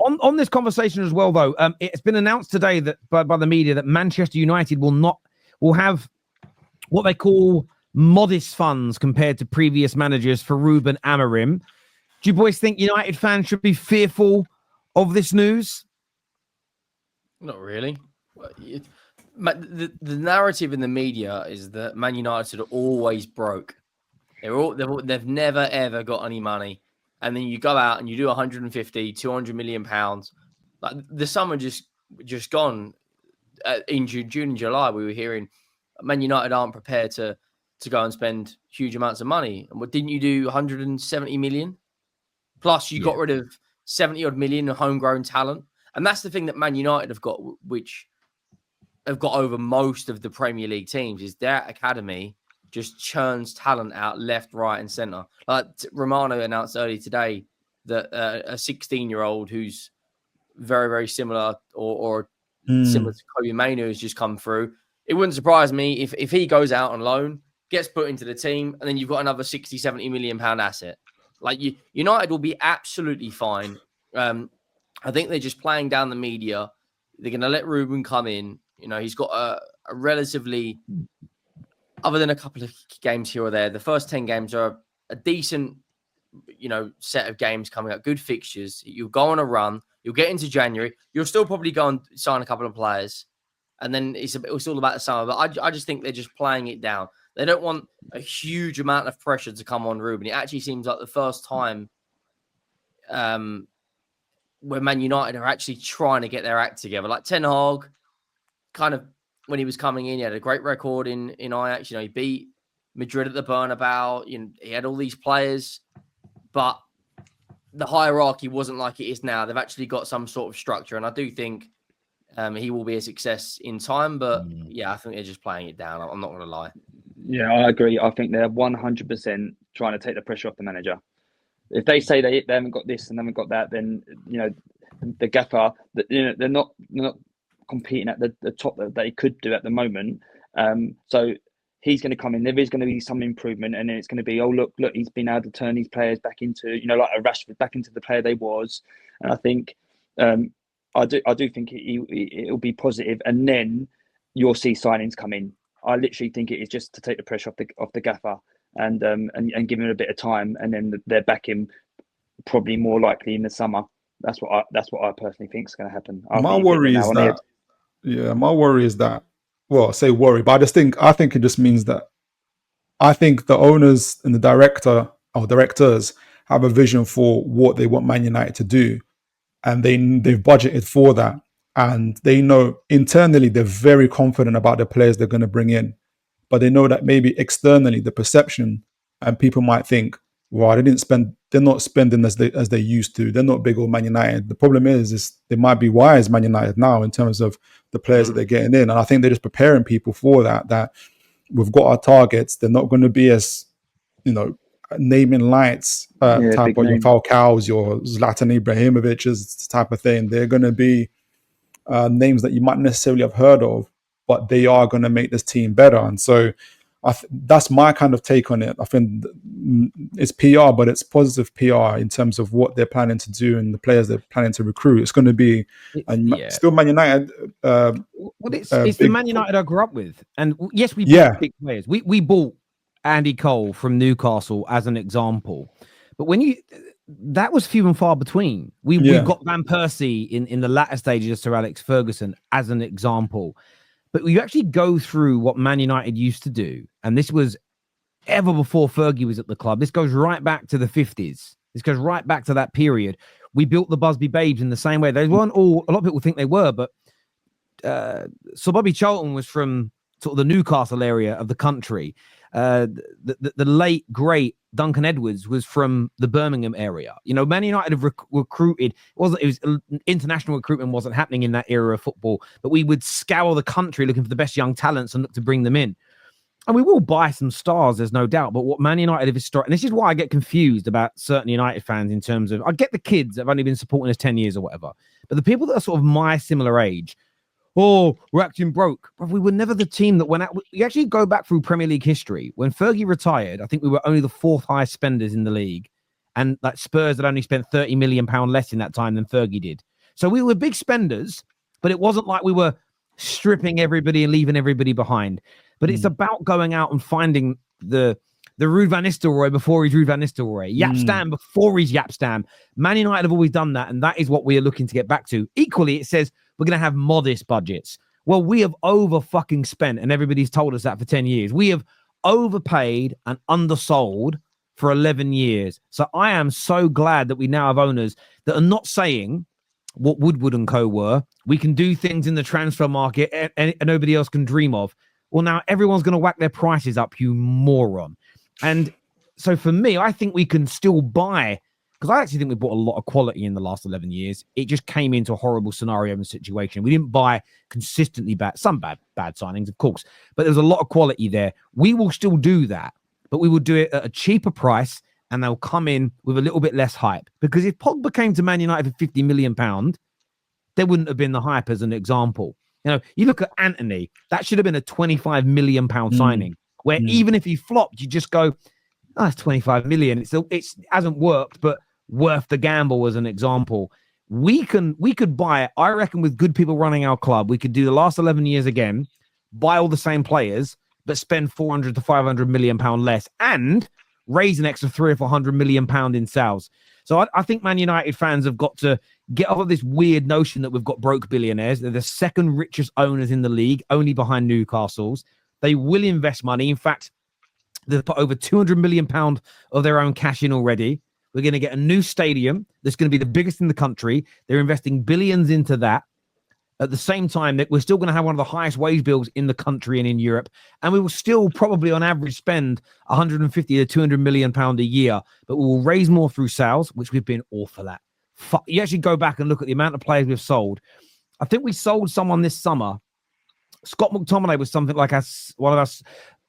On this conversation as well, though, it's been announced today that by the media that Manchester United will have what they call modest funds compared to previous managers for Ruben Amorim. Do you boys think United fans should be fearful of this news? Not really. The narrative in the media is that Man United are always broke. They've never ever got any money, and then you go out and you do 150, 200 million pounds. Like the summer just gone in June and July, we were hearing Man United aren't prepared to go and spend huge amounts of money. And what didn't you do? 170 million plus you got rid of 70 odd million of homegrown talent, and that's the thing that Man United have got, which have got over most of the Premier League teams, is their academy just churns talent out left, right, and centre. Like Romano announced earlier today that a 16-year-old who's very, very similar or similar to Kobe Mainoo has just come through. It wouldn't surprise me if he goes out on loan, gets put into the team, and then you've got another 60, 70 million pound asset. Like United will be absolutely fine. I think they're just playing down the media. They're going to let Ruben come in. You know, he's got a relatively, other than a couple of games here or there, the first 10 games are a decent, set of games coming up, good fixtures. You'll go on a run. You'll get into January. You'll still probably go and sign a couple of players. And then it's all about the summer. But I just think they're just playing it down. They don't want a huge amount of pressure to come on Ruben. It actually seems like the first time where Man United are actually trying to get their act together. Like Ten Hag, kind of when he was coming in, he had a great record in Ajax. He beat Madrid at the Bernabeu. He had all these players, but the hierarchy wasn't like it is now. They've actually got some sort of structure, and I do think he will be a success in time. But I think they're just playing it down. I'm not going to lie. Yeah, I agree. I think they're 100% trying to take the pressure off the manager. If they say they haven't got this and haven't got that, then the gaffer, they're not competing at the top that they could do at the moment. So he's going to come in. There is going to be some improvement, and then it's going to be, look, he's been able to turn these players back into, like a Rashford, back into the player they was. And I think, I do think it'll be positive, and then you'll see signings come in. I literally think it is just to take the pressure off the gaffer and give him a bit of time, and then they're back in probably more likely in the summer. That's what I personally think is going to happen. My worry is that, well, I say worry, but I think it just means that I think the owners and the directors have a vision for what they want Man United to do, and they've budgeted for that. And they know internally they're very confident about the players they're going to bring in. But they know that maybe externally the perception, and people might think, well, they're not spending as they used to. They're not big old Man United. The problem is they might be wise Man United now in terms of the players that they're getting in. And I think they're just preparing people for that we've got our targets. They're not going to be as, naming lights type of your Falcao's, your Zlatan Ibrahimovic's type of thing. They're going to be names that you might necessarily have heard of, but they are going to make this team better. And so that's my kind of take on it. I think it's PR, but it's positive PR in terms of what they're planning to do and the players they're planning to recruit. It's going to be still Man United. It's the Man United I grew up with. And yes, we bought big players. We bought Andy Cole from Newcastle as an example. But that was few and far between. We got Van Persie in the latter stages of Sir Alex Ferguson as an example. But you actually go through what Man United used to do, and this was ever before Fergie was at the club. This goes right back to the 50s. This goes right back to that period. We built the Busby Babes in the same way. They weren't all, a lot of people think they were, but Sir Bobby Charlton was from sort of the Newcastle area of the country. The late, great Duncan Edwards was from the Birmingham area. Man United have recruited. It was international recruitment wasn't happening in that era of football, but we would scour the country looking for the best young talents and look to bring them in. And we will buy some stars, there's no doubt. But what Man United have historically, and this is why I get confused about certain United fans in terms of, I get the kids that have only been supporting us 10 years or whatever, but the people that are sort of my similar age, we're acting broke. We were never the team that went out. You actually go back through Premier League history. When Fergie retired, I think we were only the fourth highest spenders in the league. And like Spurs had only spent £30 million less in that time than Fergie did. So we were big spenders, but it wasn't like we were stripping everybody and leaving everybody behind. But it's about going out and finding the Ruud van Nistelrooy before he's Ruud van Nistelrooy, Jaap Stam before he's Jaap Stam. Man United have always done that, and that is what we are looking to get back to. Equally, it says we're going to have modest budgets. Well, we have over fucking spent, and everybody's told us that for 10 years. We have overpaid and undersold for 11 years. So I am so glad that we now have owners that are not saying what Woodward and co were. We can do things in the transfer market and nobody else can dream of. Well, now everyone's going to whack their prices up, you moron. And so for me, I think we can still buy, because I actually think we bought a lot of quality in the last 11 years. It just came into a horrible scenario and situation. We didn't buy consistently some bad signings, of course, but there was a lot of quality there. We will still do that, but we will do it at a cheaper price, and they'll come in with a little bit less hype. Because if Pogba came to Man United for £50 million, there wouldn't have been the hype as an example. You know, you look at Anthony, that should have been a £25 million signing, where even if he flopped, you just go, oh, it's 25 million. It hasn't worked, but worth the gamble as an example. We could buy it. I reckon with good people running our club, we could do the last 11 years again, buy all the same players, but spend 400 to 500 million pound less and raise an extra 300 or 400 million pound in sales. So I think Man United fans have got to get off of this weird notion that we've got broke billionaires. They're the second richest owners in the league, only behind Newcastle's. They will invest money. In fact, they've put over 200 million pound of their own cash in already. We're going to get a new stadium that's going to be the biggest in the country. They're investing billions into that. At the same time, that we're still going to have one of the highest wage bills in the country and in Europe. And we will still probably on average spend 150 to 200 million pound a year, but we will raise more through sales, which we've been awful at. You actually go back and look at the amount of players we've sold. I think we sold someone this summer. Scott McTominay was something like one of us,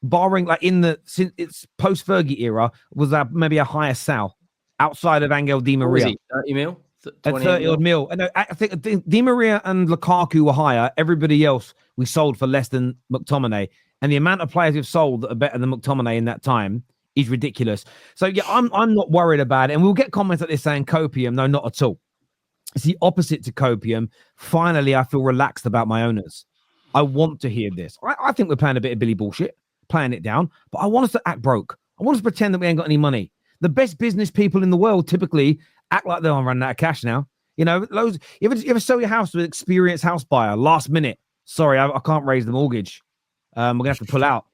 barring like since it's post Fergie era, was maybe a higher sale outside of Angel Di Maria. 30 mil? At 30 odd mil. And I think Di Maria and Lukaku were higher. Everybody else we sold for less than McTominay. And the amount of players we've sold that are better than McTominay in that time is ridiculous. So yeah, I'm not worried about it. And we'll get comments like this saying copium. No, not at all. It's the opposite to copium. Finally, I feel relaxed about my owners. I want to hear this. I think we're playing a bit of Billy bullshit, playing it down, but I want us to act broke. I want us to pretend that we ain't got any money. The best business people in the world typically act like they're running out of cash now. You know, loads. You ever sell your house to an experienced house buyer last minute? Sorry, I can't raise the mortgage. We're gonna have to pull out.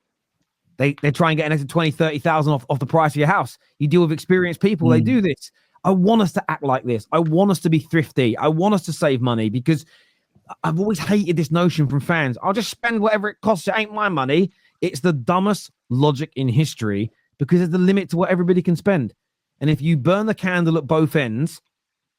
They try and get an extra 20, 30,000 off the price of your house. You deal with experienced people. They do this. I want us to act like this. I want us to be thrifty. I want us to save money because I've always hated this notion from fans. I'll just spend whatever it costs. It ain't my money. It's the dumbest logic in history because there's the limit to what everybody can spend. And if you burn the candle at both ends,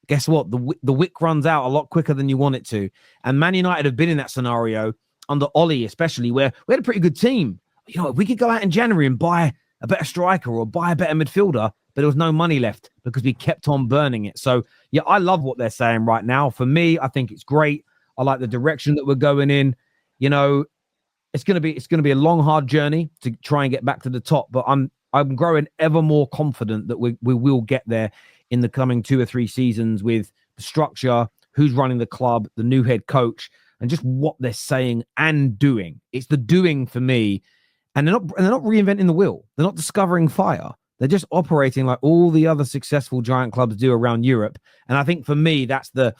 guess what? The wick runs out a lot quicker than you want it to. And Man United have been in that scenario under Ollie, especially, where we had a pretty good team. You know, if we could go out in January and buy a better striker or buy a better midfielder, but there was no money left because we kept on burning it. So, yeah, I love what they're saying right now. For me, I think it's great. I like the direction that we're going in. You know, it's going to be a long, hard journey to try and get back to the top. But I'm growing ever more confident that we will get there in the coming 2 or 3 seasons with the structure, who's running the club, the new head coach, and just what they're saying and doing. It's the doing for me. And they're not reinventing the wheel. They're not discovering fire. They're just operating like all the other successful giant clubs do around Europe. And I think for me, that's the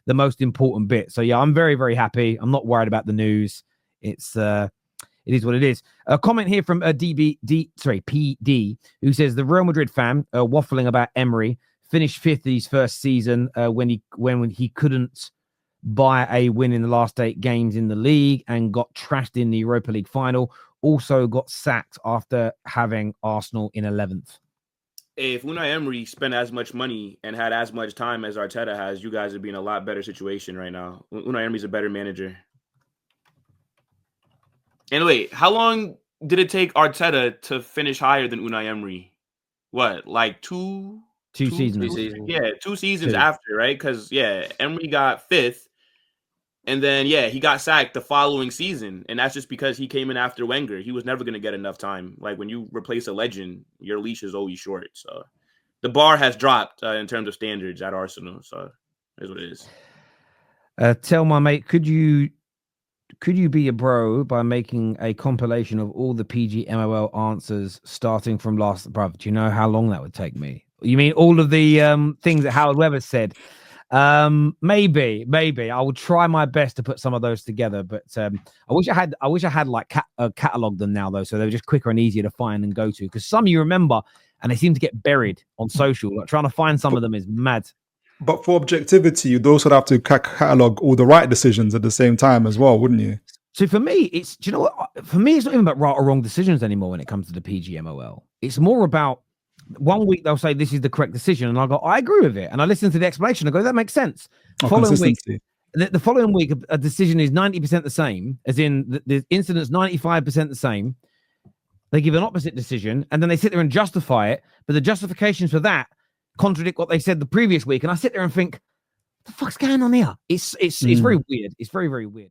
most important bit. So yeah, I'm very, very happy. I'm not worried about the news. It is what it is. A comment here from PD, who says the Real Madrid fan waffling about Emery finished 5th his first season when he couldn't buy a win in the last 8 games in the league and got trashed in the Europa League final. Also got sacked after having Arsenal in 11th. If Unai Emery spent as much money and had as much time as Arteta has, you guys would be in a lot better situation right now. Unai Emery's a better manager. And wait, how long did it take Arteta to finish higher than Unai Emery? What, like two seasons? Yeah, 2 seasons after, right? Because, yeah, Emery got 5th. And then, yeah, he got sacked the following season. And that's just because he came in after Wenger. He was never going to get enough time. Like, when you replace a legend, your leash is always short. So the bar has dropped in terms of standards at Arsenal. So here's what it is. Tell my mate, could you be a bro by making a compilation of all the PGMOL answers starting from last? Bruv, do you know how long that would take me? You mean all of the things that Howard Webber said? Maybe I will try my best to put some of those together, but I wish I had like cataloged them now though, so they're just quicker and easier to find and go to, because some you remember and they seem to get buried on social. Like trying to find some of them is mad. But for objectivity, you'd also have to catalog all the right decisions at the same time as well, wouldn't you? So for me, do you know what? For me, it's not even about right or wrong decisions anymore when it comes to the PGMOL. It's more about, one week they'll say this is the correct decision, and I go, I agree with it, and I listen to the explanation. I go, that makes sense. Following week, the following week, a decision is 90% the same, as in the incident's 95% the same. They give an opposite decision, and then they sit there and justify it, but the justifications for that contradict what they said the previous week, and I sit there and think, what the fuck's going on here? It's very weird. It's very, very weird.